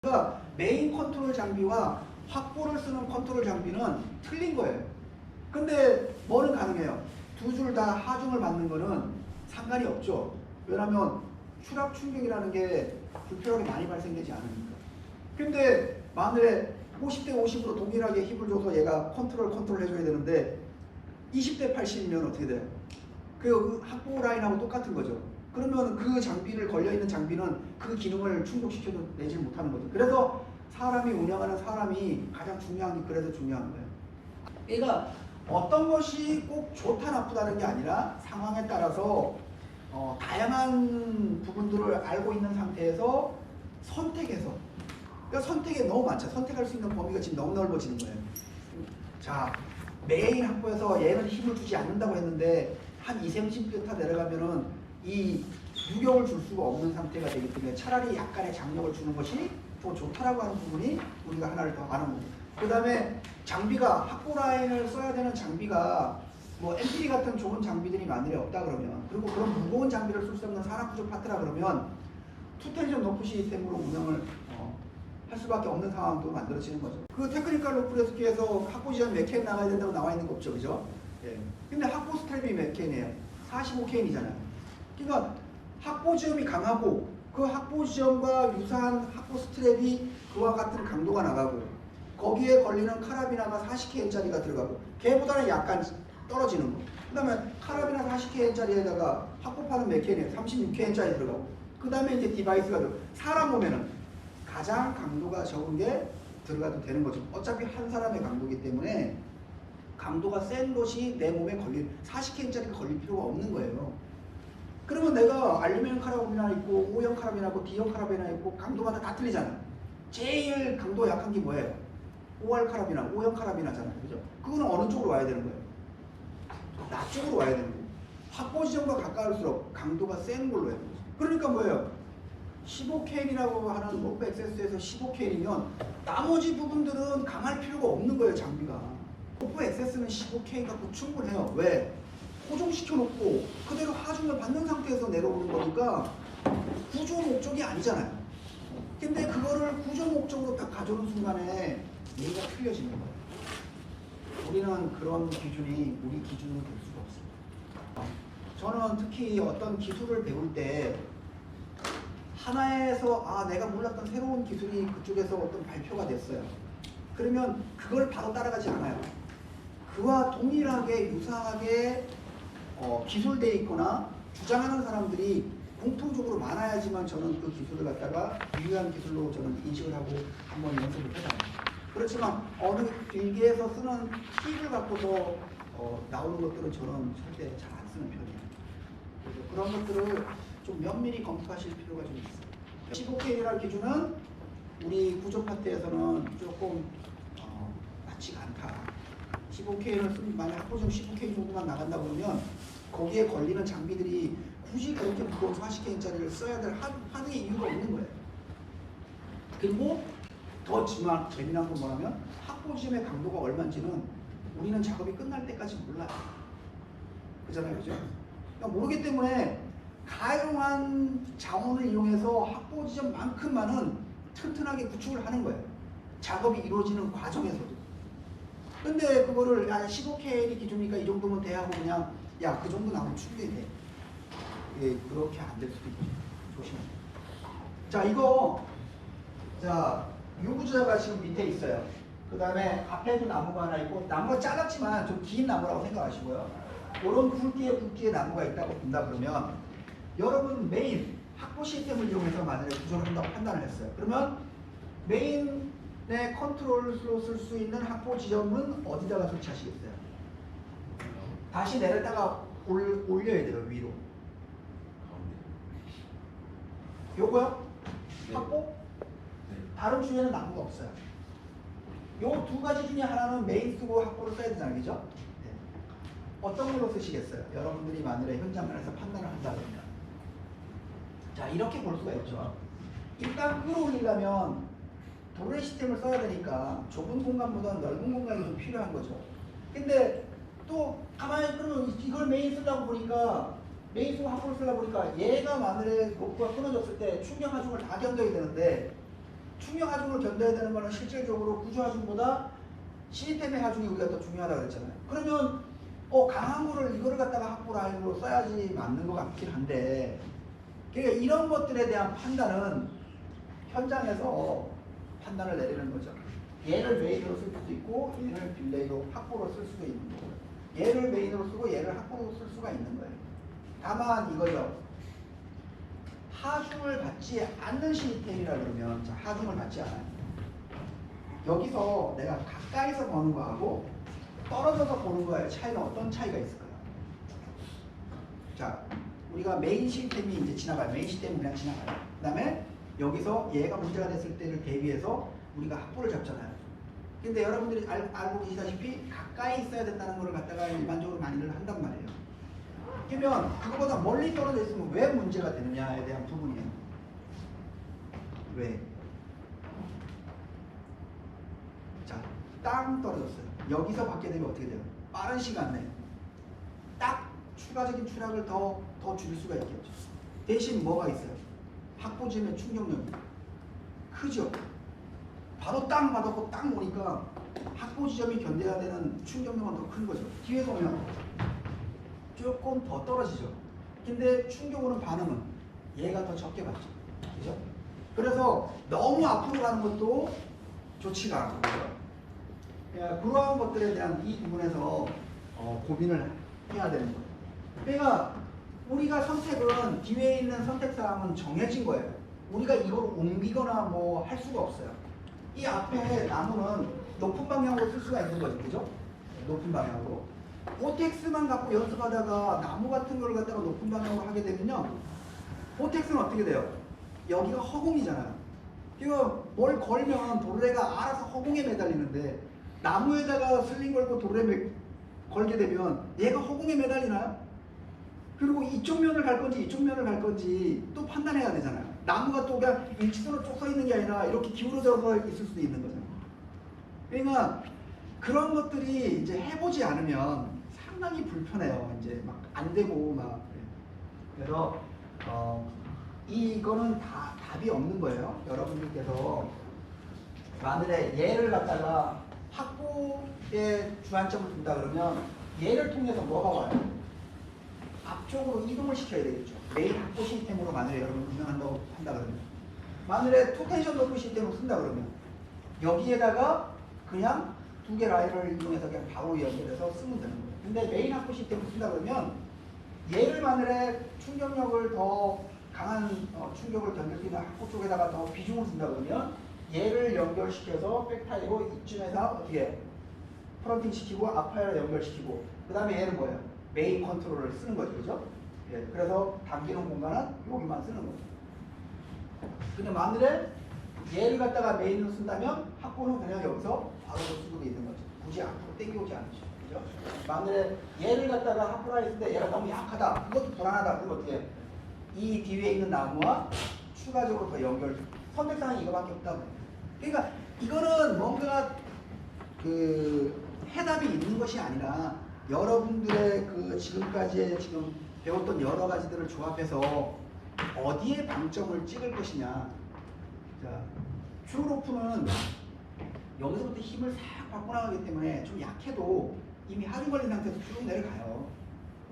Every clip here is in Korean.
그러니까 메인 컨트롤 장비와 확보를 쓰는 컨트롤 장비는 틀린 거예요. 근데 뭐는 가능해요? 두 줄 다 하중을 받는 거는 상관이 없죠. 왜냐하면 추락 충격이라는 게 불필요하게 많이 발생되지 않으니까. 근데 만약에 50대 50으로 동일하게 힘을 줘서 얘가 컨트롤 해줘야 되는데 20대 80이면 어떻게 돼요? 그 확보 라인하고 똑같은 거죠. 그러면 그 장비를 걸려있는 장비는 그 기능을 충족시켜도 내지 못하는 거죠. 그래서 사람이 운영하는 사람이 가장 중요한 게 그래서 중요한 거예요. 그러니까 어떤 것이 꼭 좋다 나쁘다는 게 아니라 상황에 따라서 다양한 부분들을 알고 있는 상태에서 선택해서, 그러니까 선택이 너무 많죠. 선택할 수 있는 범위가 지금 너무 넓어지는 거예요. 자, 메인 확보에서 얘는 힘을 주지 않는다고 했는데 한 2cm 내려가면은 이 유격을 줄 수가 없는 상태가 되기 때문에 차라리 약간의 장력을 주는 것이 더 좋다라고 하는 부분이 우리가 하나를 더 아는 거고, 그 다음에 장비가 확보 라인을 써야 되는 장비가 뭐 MPD 같은 좋은 장비들이 만일에 없다 그러면, 그리고 그런 무거운 장비를 쓸 수 없는 산업구조 파트라 그러면 투텐션 로프 시스템으로 운영을 할 수밖에 없는 상황도 만들어지는 거죠. 그 테크니컬 로프 레스큐에서 확보 지점 몇 캔 나가야 된다고 나와 있는 거 없죠, 그죠? 예. 근데 확보 스트랩이 몇 캔이에요? 45캔이잖아요. 그러니까 확보 지점이 강하고 그 확보 지점과 유사한 확보 스트랩이 그와 같은 강도가 나가고 거기에 걸리는 카라비나가 40K짜리가 들어가고 걔보다는 약간 떨어지는 거. 그 다음에 카라비나 40K짜리에다가 확보판은 몇 캔이에요? 36K짜리 들어가고 그 다음에 이제 디바이스가 들어가고 사람 몸에는 가장 강도가 적은 게 들어가도 되는 거죠. 어차피 한 사람의 강도이기 때문에 강도가 센 것이 내 몸에 걸릴 40K짜리가 걸릴 필요가 없는 거예요. 그러면 내가 알루미늄 카라비나 있고 O형 카라비나 있고 D형 카라비나 있고 강도마다 다 틀리잖아. 제일 강도 약한 게 뭐예요? OR 카라비나, O형 카라비나잖아요. 그죠? 그거는 어느 쪽으로 와야 되는 거예요? 낮 쪽으로 와야 되는 거예요. 확보 지점과 가까울수록 강도가 센 걸로 해야 되는 거죠. 그러니까 뭐예요? 15K이라고 하는 로프 액세스에서 15K이면 나머지 부분들은 강할 필요가 없는 거예요, 장비가. 로프 액세스는 15K 갖고 충분해요. 왜? 고정시켜놓고 그대로 하중을 받는 상태에서 내려오는 거니까 구조 목적이 아니잖아요. 근데 그거를 구조 목적으로 딱 가져오는 순간에 얘가 틀려지는 거예요. 우리는 그런 기준이 우리 기준으로 될 수가 없습니다. 저는 특히 어떤 기술을 배울 때 하나에서 내가 몰랐던 새로운 기술이 그쪽에서 어떤 발표가 됐어요. 그러면 그걸 바로 따라가지 않아요. 그와 동일하게 유사하게 기술되어 있거나 주장하는 사람들이 공통적으로 많아야지만 저는 그 기술을 갖다가 유효한 기술로 저는 인식을 하고 한번 연습을 해봅니다. 그렇지만 어느 길게에서 쓰는 팁을 갖고서 나오는 것들은 저는 절대 잘 안 쓰는 편이에요. 그래서 그런 것들을 좀 면밀히 검토하실 필요가 좀 있어요. 15K라는 기준은 우리 구조 파트에서는 조금 맞지가 않다. 15K를 쓰면 만약 확보점 15K 정도만 나간다 그러면 거기에 걸리는 장비들이 굳이 그렇게 무거운 40K짜리를 써야 될 하나의 이유가 없는 거예요. 그리고 더 재미난 건 뭐냐면 확보 지점의 강도가 얼마인지는 우리는 작업이 끝날 때까지 몰라요. 그잖아요, 그죠? 그러니까 모르기 때문에 가용한 자원을 이용해서 확보 지점만큼만은 튼튼하게 구축을 하는 거예요. 작업이 이루어지는 과정에서도. 근데 그거를 15K이 기준이니까 이 정도면 돼 하고 그냥 그 정도 나오면 충분히 돼. 예, 그렇게 안 될 수도 있죠. 조심하세요. 자, 이거 요구자가 지금 밑에 있어요. 그 다음에 앞에도 나무가 하나 있고, 나무가 작았지만 좀 긴 나무라고 생각하시고요. 이런 굵기의 나무가 있다고 본다 그러면 여러분 메인 확보 시스템을 이용해서 만약에 구조를 한다고 판단을 했어요. 그러면 메인의 컨트롤로 쓸 수 있는 확보 지점은 어디다가 설치하시겠어요? 다시 내렸다가 올려야 돼요, 위로. 요거요? 네. 확보? 네. 다른 주에는 나무가 없어요. 요 두 가지 중에 하나는 메인 쓰고 확보를 써야 되잖아요, 그죠? 네. 어떤 걸로 쓰시겠어요? 여러분들이 만일에 현장에서 판단을 한다 그러면. 자, 이렇게 볼 수가 있죠. 일단 끌어올리려면 도래 시스템을 써야 되니까 좁은 공간보다 넓은 공간이 좀 필요한 거죠. 근데 또 가만히 그러면 이걸 메인 쓰려고 보니까 메인 쓰고 확보를 쓰려고 보니까 얘가 만일에 로프가 끊어졌을 때 충격 하중을 다 견뎌야 되는데 충격 하중을 견뎌야 되는 거는 실질적으로 구조 하중보다 시스템의 하중이 우리가 더 중요하다고 그랬잖아요. 그러면 강한 거를 이거를 갖다가 학부라인으로 써야지 맞는 것 같긴 한데, 그러니까 이런 것들에 대한 판단은 현장에서 판단을 내리는 거죠. 얘를 메인으로 쓸 수도 있고 얘를 딜레이로 학부로 쓸 수도 있는 거고요. 얘를 메인으로 쓰고 얘를 학부로 쓸 수가 있는 거예요. 다만 이거죠. 하중을 받지 않는 시스템이라 그러면, 자, 하중을 받지 않아요. 여기서 내가 가까이서 보는 거하고 떨어져서 보는 거의 차이는 어떤 차이가 있을까요? 자, 우리가 메인 시스템이 이제 지나가요. 메인 시스템은 그냥 지나가요. 그 다음에 여기서 얘가 문제가 됐을 때를 대비해서 우리가 학부를 잡잖아요. 근데 여러분들이 알고 계시다시피 가까이 있어야 된다는 걸 갖다가 일반적으로 많이들 한단 말이에요. 그러면 그거보다 멀리 떨어져 있으면 왜 문제가 되느냐에 대한 부분이에요. 왜? 자, 땅 떨어졌어요. 여기서 받게 되면 어떻게 돼요? 빠른 시간 내에 딱 추가적인 추락을 더 줄일 수가 있겠죠. 대신 뭐가 있어요? 학부지점의 충격력이 크죠. 바로 땅 맞았고 땅 오니까 학부지점이 견뎌야 되는 충격력은 더 큰 거죠. 뒤에서 오면 조금 더 떨어지죠. 근데 충격 오는 반응은 얘가 더 적게 받죠. 그죠? 그래서 너무 앞으로 가는 것도 좋지가 않고, 그죠? 그러한 것들에 대한 이 부분에서 고민을 해야 되는 거예요. 그러니까 우리가 선택은 뒤에 있는 선택사항은 정해진 거예요. 우리가 이걸 옮기거나 뭐 할 수가 없어요. 이 앞에 나무는 높은 방향으로 쓸 수가 있는 거죠. 그죠? 높은 방향으로. 보텍스만 갖고 연습하다가 나무 같은 걸 갖다가 높은 방향으로 하게 되면요. 보텍스는 어떻게 돼요? 여기가 허공이잖아요. 그러니까 뭘 걸면 도르래가 알아서 허공에 매달리는데, 나무에다가 슬링 걸고 도르래 걸게 되면 얘가 허공에 매달리나요? 그리고 이쪽 면을 갈 건지 이쪽 면을 갈 건지 또 판단해야 되잖아요. 나무가 또 그냥 일직선으로 쭉 서 있는 게 아니라 이렇게 기울어져서 있을 수도 있는 거잖아요. 그러니까 그런 것들이 이제 해보지 않으면 상당히 불편해요. 이제 막 안 되고 막. 그래서 이거는 다 답이 없는 거예요. 여러분들께서 만일에 얘를 갖다가 학부에 주안점을 둔다 그러면 얘를 통해서 뭐가 와요? 앞쪽으로 이동을 시켜야 되겠죠. 메인 학부 시스템으로 만일에 여러분 운영한다고 한다 그러면, 만일에 투텐션 높은 시스템으로 쓴다 그러면 여기에다가 그냥 두 개 라인을 이용해서 그냥 바로 연결해서 쓰면 되는 거예요. 근데 메인 학부 시스템으로 쓴다 그러면 얘를 만일에 충격력을 더 강한 충격을 견딜 수 있는 학부 쪽에다가 더 비중을 쓴다 그러면 얘를 연결시켜서 백타이로 이쯤에서 어떻게 프런팅 시키고 아파이를 연결시키고, 그 다음에 얘는 뭐예요? 메인 컨트롤을 쓰는 거죠. 그죠? 예, 그래서 당기는 공간은 여기만 쓰는 거죠. 근데 만일에 얘를 갖다가 메인으로 쓴다면 학부는 그냥 여기서 바로 볼 수도 있는 거죠. 굳이 앞으로 땡겨오지 않죠. 그죠? 만일에 얘를 갖다가 학부라 했을 때 얘가 너무 약하다, 그것도 불안하다, 그러면 어떻게 해? 이 뒤에 있는 나무와 추가적으로 더 연결, 선택사항이 이거밖에 없다고. 그러니까 이거는 뭔가 그 해답이 있는 것이 아니라 여러분들의 그 지금까지 지금 배웠던 여러 가지들을 조합해서 어디에 방점을 찍을 것이냐. 자, 큐로프는 여기서부터 힘을 싹 받고 나가기 때문에 좀 약해도 이미 하중 걸린 상태에서 쭉 내려가요.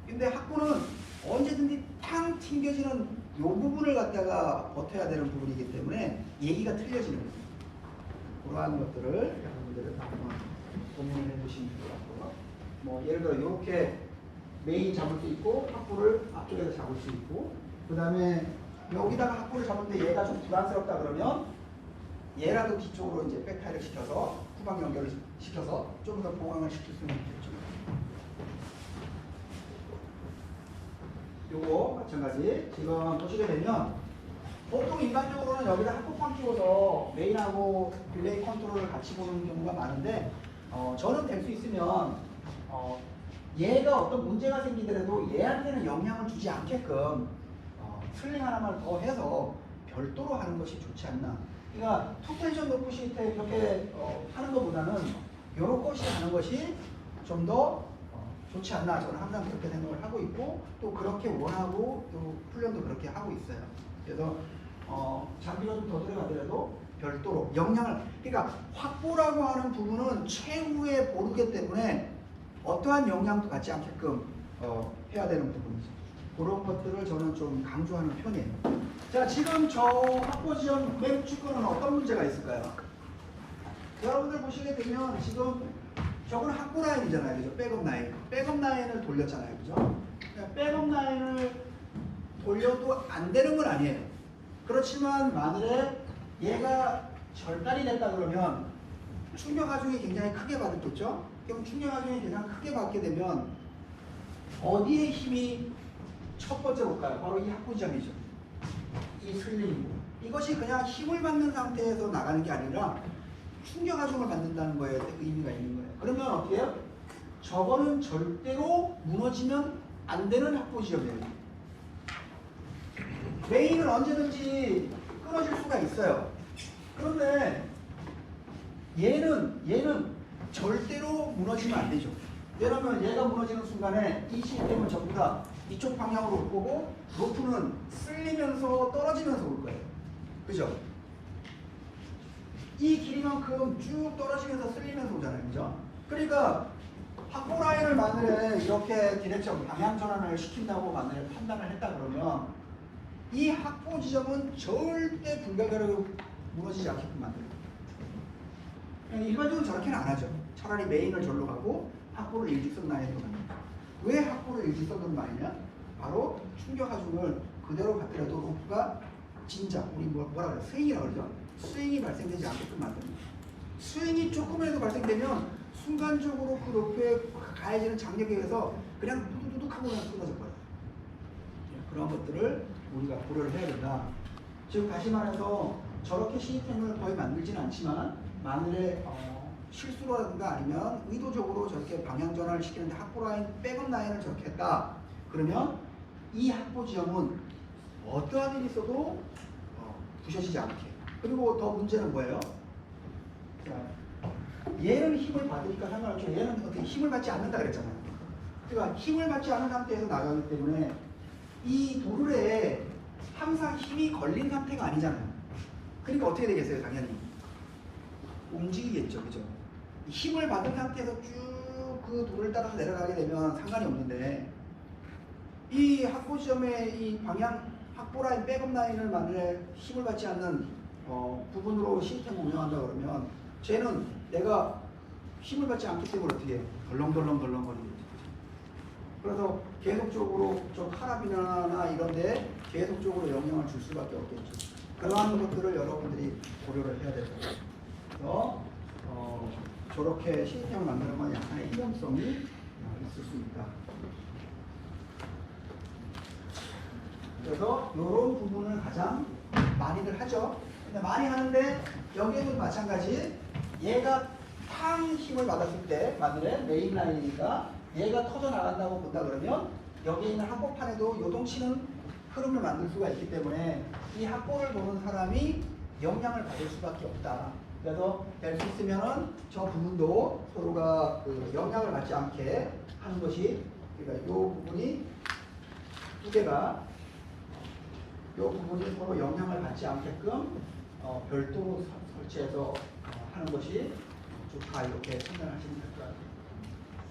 근데 학부는 언제든지 탕 튕겨지는 이 부분을 갖다가 버텨야 되는 부분이기 때문에 얘기가 틀려지는 거죠. 그러한 것들을 여러분들은 한번 고민을 해보시면 좋을 것 같고요. 뭐 예를 들어 이렇게 메인 잡을 수 있고 학부를 앞쪽에서 잡을 수 있고, 그 다음에 여기다가 학부를 잡는데 얘가 좀 불안스럽다 그러면 얘라도 뒤쪽으로 이제 백타이를 시켜서 후방 연결을 시켜서 좀 더 보강을 시킬 수는 있겠죠. 요거 마찬가지 지금 보시게 되면 보통 일반적으로는 여기다 학부판 끼워서 메인하고 딜레이 컨트롤을 같이 보는 경우가 많은데, 저는 될 수 있으면 얘가 어떤 문제가 생기더라도 얘한테는 영향을 주지 않게끔 슬링 하나만 더 해서 별도로 하는 것이 좋지 않나. 그러니까 투텐션 높은 시스템 이렇게 하는 것보다는 이런 것이 하는 것이 좀 더 좋지 않나. 저는 항상 그렇게 생각을 하고 있고 또 그렇게 원하고 또 훈련도 그렇게 하고 있어요. 그래서 장비가 좀 더 들어가더라도 별도로 영향을 그러니까 확보라고 하는 부분은 최후의 보루기 때문에 어떠한 영향도 갖지 않게끔 해야 되는 부분이죠. 그런 것들을 저는 좀 강조하는 편이에요. 자, 지금 저 확보 지점 맨 축구는 어떤 문제가 있을까요? 여러분들 보시게 되면 지금 저거는 확보 라인이잖아요. 그죠? 백업 라인. 백업 라인을 돌렸잖아요. 그죠? 그러니까 백업 라인을 돌려도 안 되는 건 아니에요. 그렇지만 만일에 얘가 절단이 됐다 그러면 충격 하중이 굉장히 크게 받았겠죠? 그럼 충격 하중이 가장 크게 받게 되면 어디에 힘이 첫 번째로 올까요? 바로 이 확보 지점이죠. 이 슬림. 이것이 그냥 힘을 받는 상태에서 나가는 게 아니라 충격 하중을 받는다는 거에 의미가 있는 거예요. 그러면 어떻게 해요? 저거는 절대로 무너지면 안 되는 확보 지점이에요. 메인은 언제든지 끊어질 수가 있어요. 그런데 얘는 절대로 무너지면 안 되죠. 왜냐면 얘가 무너지는 순간에 이 시스템은 전부 다 이쪽 방향으로 올 거고 로프는 쓸리면서 떨어지면서 올 거예요. 그죠? 이 길이만큼 쭉 떨어지면서 쓸리면서 오잖아요. 그죠? 그러니까 확보 라인을 만약에 이렇게 디렉션 방향 전환을 시킨다고 만약에 판단을 했다 그러면 이 확보 지점은 절대 불가결하게 무너지지 않게끔 만들어요. 일반적으로 저렇게는 안 하죠. 차라리 메인을 절로 가고 확보를 일직선 라인으로 갑니다. 왜 확보를 일직선으로 가느냐? 바로 충격 하중을 그대로 갖더라도 로프가 진짜 우리 뭐라 그래? 스윙이라고 그러죠. 스윙이 발생되지 않게끔 만듭니다. 스윙이 조금이라도 발생되면 순간적으로 그 로프에 가해지는 장력에 의해서 그냥 두두둑 하고 그냥 끊어져 버려요. 그런 것들을 우리가 고려를 해야 된다. 즉 다시 말해서 저렇게 시스템을 거의 만들지는 않지만 만일에 실수라든가 아니면 의도적으로 저렇게 방향 전환을 시키는데 확보 라인, 백업 라인을 저렇게 했다. 그러면 이 확보 지점은 어떠한 일이 있어도 부셔지지 않게. 그리고 더 문제는 뭐예요? 자, 얘는 힘을 받으니까 상관없죠. 얘는 어떻게 힘을 받지 않는다 그랬잖아요. 그러니까 힘을 받지 않은 상태에서 나가기 때문에 이 도르래에 항상 힘이 걸린 상태가 아니잖아요. 그러니까 어떻게 되겠어요? 당연히 움직이겠죠. 그죠? 힘을 받은 상태에서 쭉 그 돌을 따라서 내려가게 되면 상관이 없는데 이 확보 지점의 이 방향 확보 라인, 백업 라인을 만약에 힘을 받지 않는 부분으로 시스템을 운영한다 그러면 쟤는 내가 힘을 받지 않기 때문에 어떻게 해요? 덜렁덜렁거리겠죠. 그래서 계속적으로 좀 카라비나나 이런 데 계속적으로 영향을 줄 수밖에 없겠죠. 그러한 것들을 여러분들이 고려를 해야 됩니다. 그래서 저렇게 시스템을 만드는 약간의 위험성이 있을 수 있다. 그래서 이런 부분을 가장 많이들 하죠. 근데 많이 하는데 여기에도 마찬가지 얘가 탕 힘을 받았을 때 만일에 메인 라인이니까 얘가 터져 나간다고 본다 그러면 여기에 있는 합보판에도 요동치는 흐름을 만들 수가 있기 때문에 이 합보를 보는 사람이 영향을 받을 수밖에 없다. 그래서 될 수 있으면은 저 부분도 서로가 그 영향을 받지 않게 하는 것이 그러니까 이 부분이 두 개가 이 부분이 서로 영향을 받지 않게끔 별도로 설치해서 하는 것이 좋다 이렇게 판단하시면 될 것 같아요.